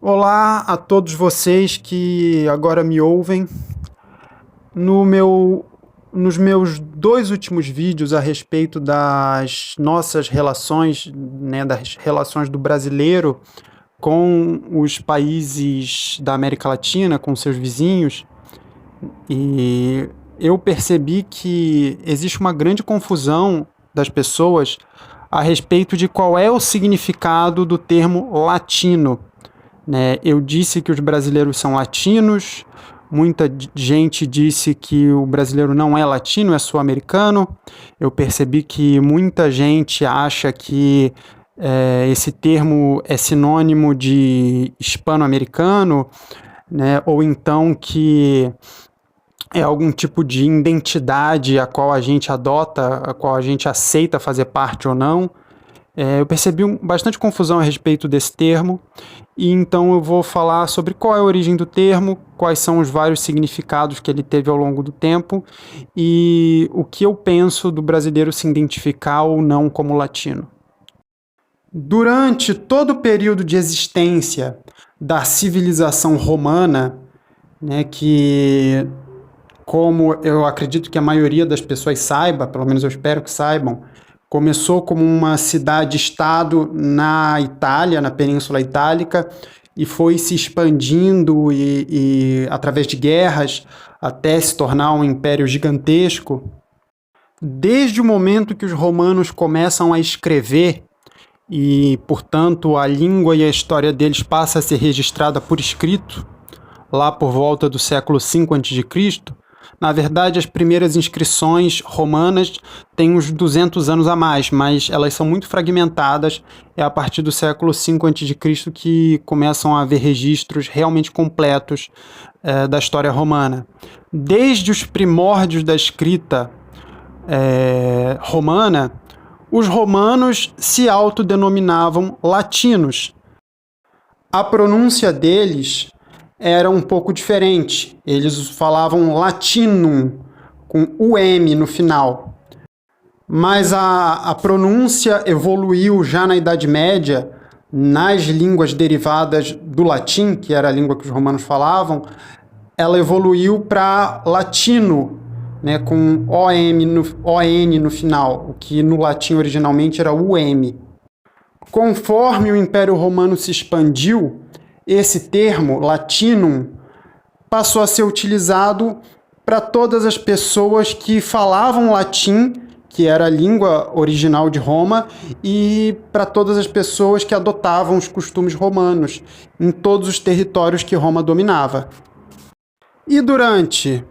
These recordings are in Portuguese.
Olá a todos vocês que agora me ouvem. Nos meus dois últimos vídeos a respeito das nossas relações, né, das relações do brasileiro com os países da América Latina, com seus vizinhos, e eu percebi que existe uma grande confusão das pessoas a respeito de qual é o significado do termo latino, né? Eu disse que os brasileiros são latinos, muita gente disse que o brasileiro não é latino, é sul-americano. Eu percebi que muita gente acha que esse termo é sinônimo de hispano-americano, né? Ou então que é algum tipo de identidade a qual a gente adota, a qual a gente aceita fazer parte ou não. Eu percebi bastante confusão a respeito desse termo, e então eu vou falar sobre qual é a origem do termo, quais são os vários significados que ele teve ao longo do tempo, e o que eu penso do brasileiro se identificar ou não como latino. Durante todo o período de existência da civilização romana, né, que, como eu acredito que a maioria das pessoas saiba, pelo menos eu espero que saibam, começou como uma cidade-estado na Itália, na Península Itálica, e foi se expandindo através de guerras até se tornar um império gigantesco. Desde o momento que os romanos começam a escrever e, portanto, a língua e a história deles passa a ser registrada por escrito, lá por volta do século V a.C., na verdade, as primeiras inscrições romanas têm uns 200 anos a mais, mas elas são muito fragmentadas. É a partir do século V a.C. que começam a haver registros realmente completos da história romana. Desde os primórdios da escrita romana, os romanos se autodenominavam latinos. A pronúncia deles era um pouco diferente. Eles falavam latinum, com UM no final. Mas a pronúncia evoluiu já na Idade Média, nas línguas derivadas do latim, que era a língua que os romanos falavam, ela evoluiu para latino, né, com ON no final, o que no latim originalmente era UM. Conforme o Império Romano se expandiu, esse termo, latinum, passou a ser utilizado para todas as pessoas que falavam latim, que era a língua original de Roma, e para todas as pessoas que adotavam os costumes romanos em todos os territórios que Roma dominava. E durante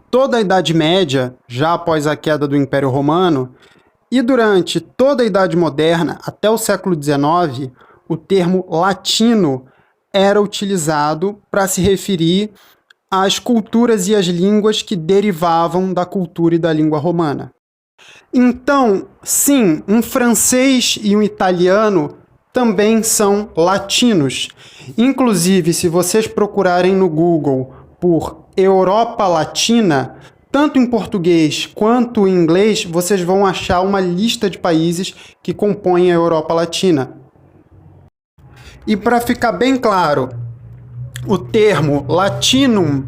toda a Idade Média, já após a queda do Império Romano, e durante toda a Idade Moderna, até o século XIX, o termo latino era utilizado para se referir às culturas e às línguas que derivavam da cultura e da língua romana. Então, sim, um francês e um italiano também são latinos. Inclusive, se vocês procurarem no Google por Europa Latina, tanto em português quanto em inglês, vocês vão achar uma lista de países que compõem a Europa Latina. E para ficar bem claro, o termo latinum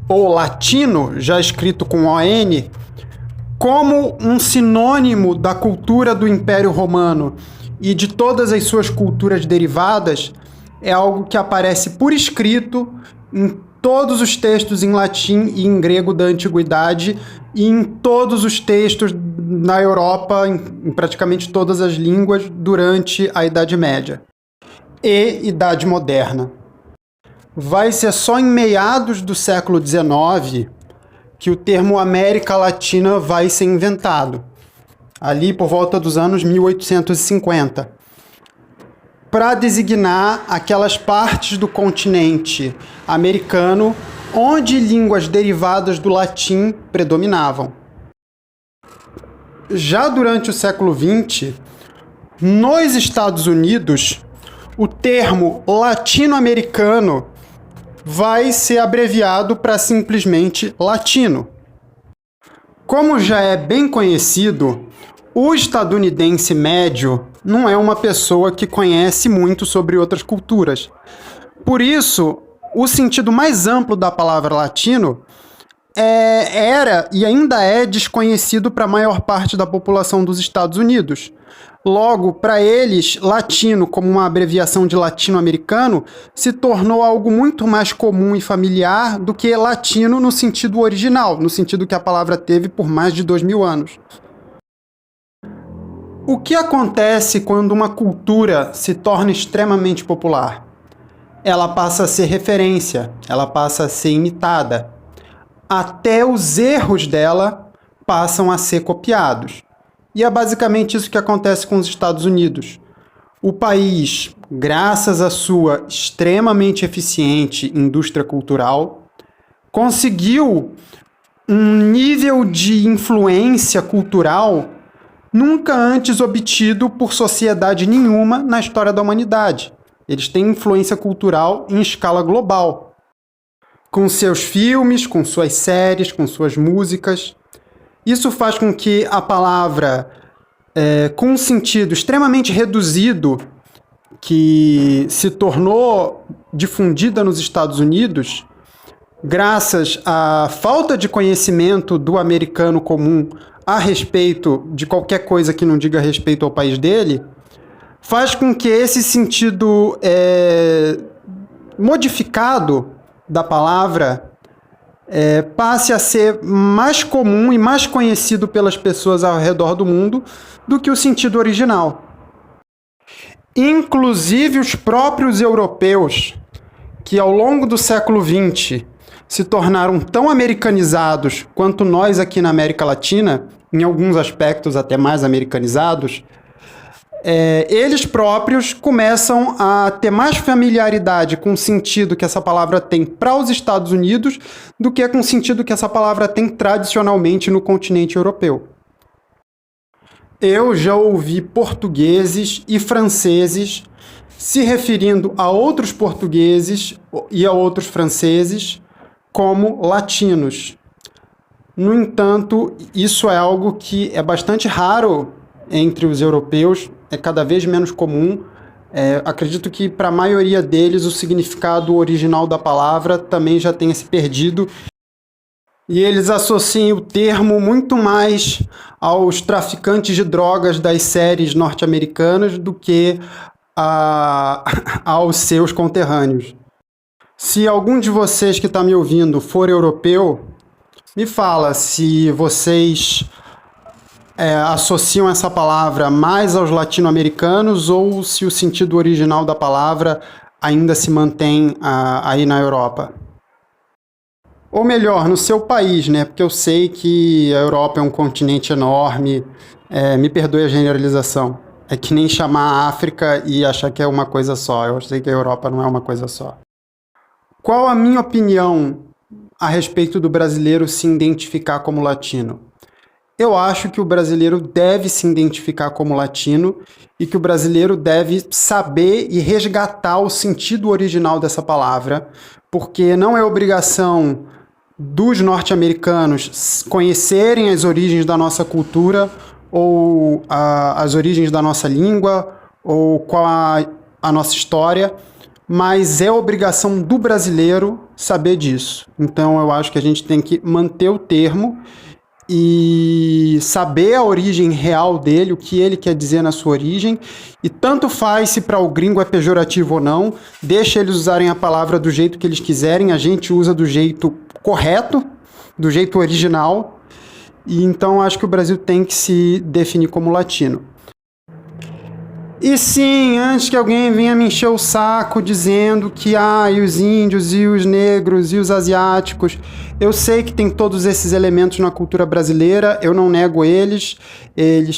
ou latino, já escrito com ON, como um sinônimo da cultura do Império Romano e de todas as suas culturas derivadas, é algo que aparece por escrito em todos os textos em latim e em grego da antiguidade e em todos os textos na Europa, em praticamente todas as línguas, durante a Idade Média e Idade Moderna. Vai ser só em meados do século XIX que o termo América Latina vai ser inventado, ali por volta dos anos 1850, para designar aquelas partes do continente americano onde línguas derivadas do latim predominavam. Já durante o século XX, nos Estados Unidos, o termo latino-americano vai ser abreviado para simplesmente latino. Como já é bem conhecido, o estadunidense médio não é uma pessoa que conhece muito sobre outras culturas, Por isso, o sentido mais amplo da palavra latino era e ainda é desconhecido para a maior parte da população dos Estados Unidos. Logo, para eles, latino, como uma abreviação de latino-americano, se tornou algo muito mais comum e familiar do que latino no sentido original, no sentido que a palavra teve por mais de 2000 anos. O que acontece quando uma cultura se torna extremamente popular? Ela passa a ser referência, ela passa a ser imitada. Até os erros dela passam a ser copiados. E é basicamente isso que acontece com os Estados Unidos. O país, graças à sua extremamente eficiente indústria cultural, conseguiu um nível de influência cultural nunca antes obtido por sociedade nenhuma na história da humanidade. Eles têm influência cultural em escala global, com seus filmes, com suas séries, com suas músicas. Isso faz com que a palavra, com um sentido extremamente reduzido, que se tornou difundida nos Estados Unidos, graças à falta de conhecimento do americano comum a respeito de qualquer coisa que não diga respeito ao país dele, faz com que esse sentido modificado da palavra passe a ser mais comum e mais conhecido pelas pessoas ao redor do mundo do que o sentido original. Inclusive os próprios europeus, que ao longo do século XX se tornaram tão americanizados quanto nós aqui na América Latina, em alguns aspectos até mais americanizados, eles próprios começam a ter mais familiaridade com o sentido que essa palavra tem para os Estados Unidos do que com o sentido que essa palavra tem tradicionalmente no continente europeu. Eu já ouvi portugueses e franceses se referindo a outros portugueses e a outros franceses como latinos. No entanto, isso é algo que é bastante raro entre os europeus, é cada vez menos comum. Acredito que para a maioria deles o significado original da palavra também já tenha se perdido e eles associam o termo muito mais aos traficantes de drogas das séries norte-americanas do que aos seus conterrâneos. Se algum de vocês que está me ouvindo for europeu, me fala se vocês associam essa palavra mais aos latino-americanos ou se o sentido original da palavra ainda se mantém aí na Europa. Ou melhor, no seu país, né? Porque eu sei que a Europa é um continente enorme. Me perdoe a generalização. É que nem chamar a África e achar que é uma coisa só. Eu sei que a Europa não é uma coisa só. Qual a minha opinião a respeito do brasileiro se identificar como latino? Eu acho que o brasileiro deve se identificar como latino e que o brasileiro deve saber e resgatar o sentido original dessa palavra, porque não é obrigação dos norte-americanos conhecerem as origens da nossa cultura ou as origens da nossa língua ou qual a nossa história, mas é obrigação do brasileiro saber disso. Então eu acho que a gente tem que manter o termo e saber a origem real dele, o que ele quer dizer na sua origem, e tanto faz se para o gringo é pejorativo ou não, deixa eles usarem a palavra do jeito que eles quiserem, a gente usa do jeito correto, do jeito original, e então acho que o Brasil tem que se definir como latino. E sim, antes que alguém venha me encher o saco dizendo que e os índios, e os negros, e os asiáticos, eu sei que tem todos esses elementos na cultura brasileira, eu não nego eles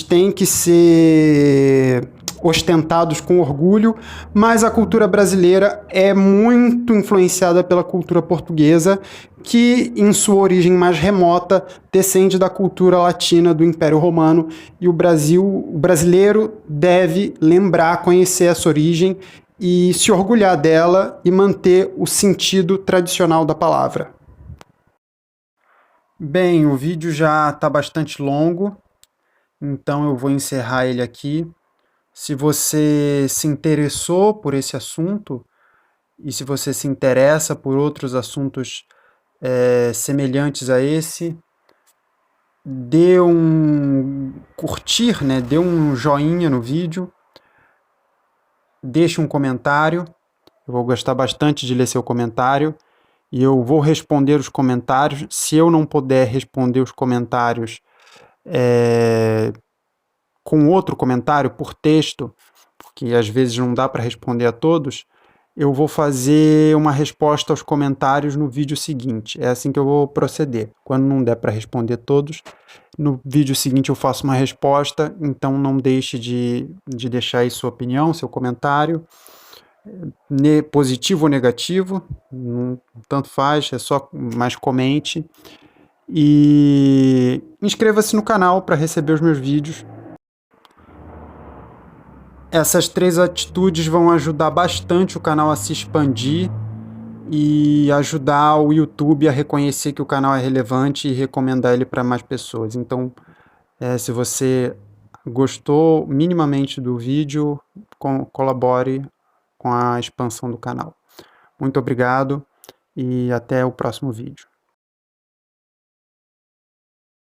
têm que ser ostentados com orgulho, mas a cultura brasileira é muito influenciada pela cultura portuguesa, que em sua origem mais remota descende da cultura latina do Império Romano, e o brasileiro deve lembrar, conhecer essa origem e se orgulhar dela e manter o sentido tradicional da palavra. Bem, o vídeo já está bastante longo, então eu vou encerrar ele aqui. Se você se interessou por esse assunto E se você se interessa por outros assuntos semelhantes a esse, dê um curtir, né? Dê um joinha no vídeo, deixe um comentário. Eu vou gostar bastante de ler seu comentário e eu vou responder os comentários. Se eu não puder responder os comentários com outro comentário por texto, porque às vezes não dá para responder a todos, eu vou fazer uma resposta aos comentários no vídeo seguinte. É assim que eu vou proceder. Quando não der para responder todos, no vídeo seguinte eu faço uma resposta, então não deixe de deixar aí sua opinião, seu comentário, positivo ou negativo, tanto faz, é só mais comente. E inscreva-se no canal para receber os meus vídeos. Essas 3 atitudes vão ajudar bastante o canal a se expandir e ajudar o YouTube a reconhecer que o canal é relevante e recomendar ele para mais pessoas. Então, se você gostou minimamente do vídeo, colabore com a expansão do canal. Muito obrigado e até o próximo vídeo.